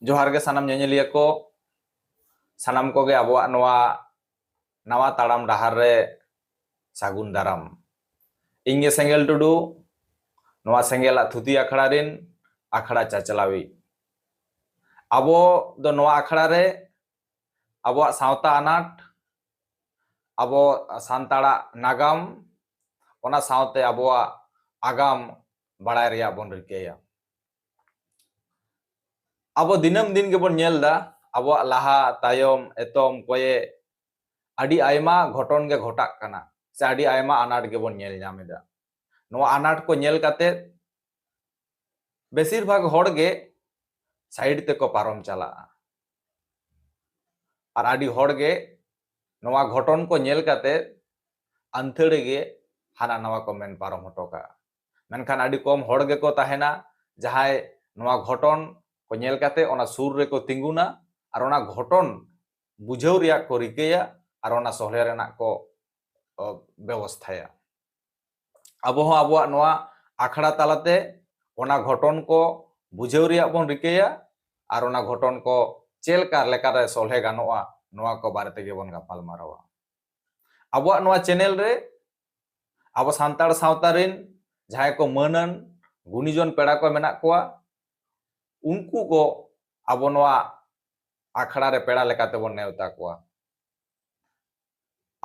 जोहार गे सानाम ñeñeliya ko sanam koge abuak noa nawa taram dahar re sagun daram inge Senggel Tudu noa Senggela Thuti akhड़ा rin akhड़ा chachalawi abo do noa akhड़ा re abuak sawta anat abo santara nagam ona sawte abuak agam baray reya bon rikeya abo dinam din gebon nyel da abuak laha tayom etom koye adi ayma ghoton ge ghotak kana se adi ayma anat gebon nyel nyameda noa anat ko nyel kate besir bhag hor ge side te ko parom chala ar adi hor ge noa ghoton ko nyel kate anthade ge hana nawa ko men parom hotoka menkhan adi kom hor ge ko tahena jahay noa ghoton ko nyel kate ona sur re ko tinguna ar ona ghoton bujhaw reya ko rikeya ar ona sohle renak ko ব্যবস্থায়া abo ho abuak noa akhड़ा talate ona ghoton ko bujhaw reyak bon rikeya ar ona ghoton ko chelka lekare solhe ganoa noa ko bare tege bon gapal marawa abuak noa channel re abo santar sawta rin jahay ko manan gunijon peda ko menak koa unku ko abo noa akhड़ा re peda lekate bon neuta koa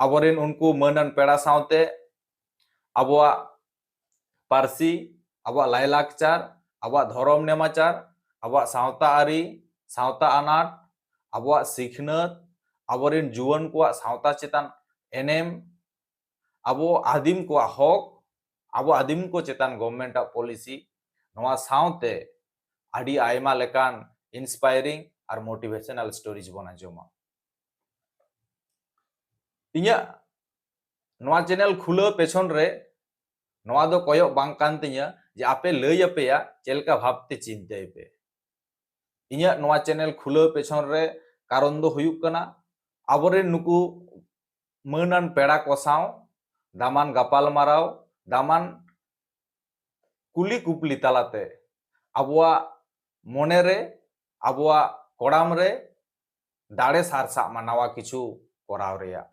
aborin unku manan peda sawte abuak parsi abuak lailakchar abuak dhorom nemachar abuak sawta ari sawta anat abuak sikhnat aborin juwan ko sawta chetan enem abo adim ko hok abo adim ko chetan government policy noa sawte adi ayma lekan inspiring ar motivational stories bon ajoma inya noa channel khulo pechon re noa do koyok bang kan tinya je ape lay apeya chelka bhabte chintay pe inya noa channel khulo pechon re karon do huyuk kana aboren nuku manan peda ko saw daman gapal maraw daman kuli kupli talate abuak monere abuak koram re dare sarsa manawa kichu koraw reya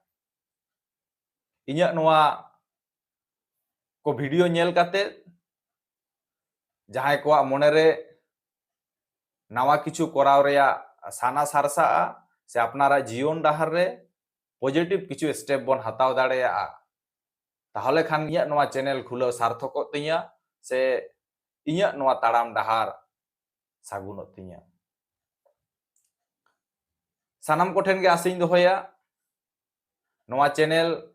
inya noa ko video nyel kate jahay ko monere nawa kichu koraw reya sana sarsa se apnara jiyon dahar re positive kichu step bon hataw dareya tahole khan inya noa channel khulo sarthokot tinya se inya noa taram dahar sagunot tinya sanam koten ge asing dohoya noa channel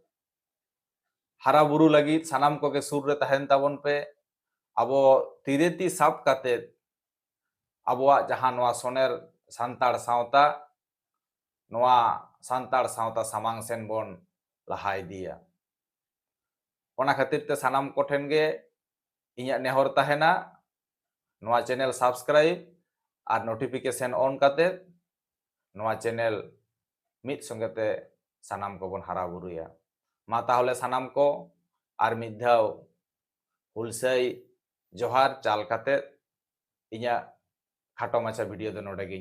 hara buru lagi sanam ko ge sur re tahen tabon pe abo tireti sab kate abuak jahan noa soner santar sawta noa santar sawta samang sen bon laha idiya ona khatir te sanam koten ge inya nehor tahena noa channel subscribe ar notification on kate noa channel mit songe te sanam ko bon hara buruya ma tahole sanam ko ar mid dhaw hulsai johar chal kate inya khato macha video do node ge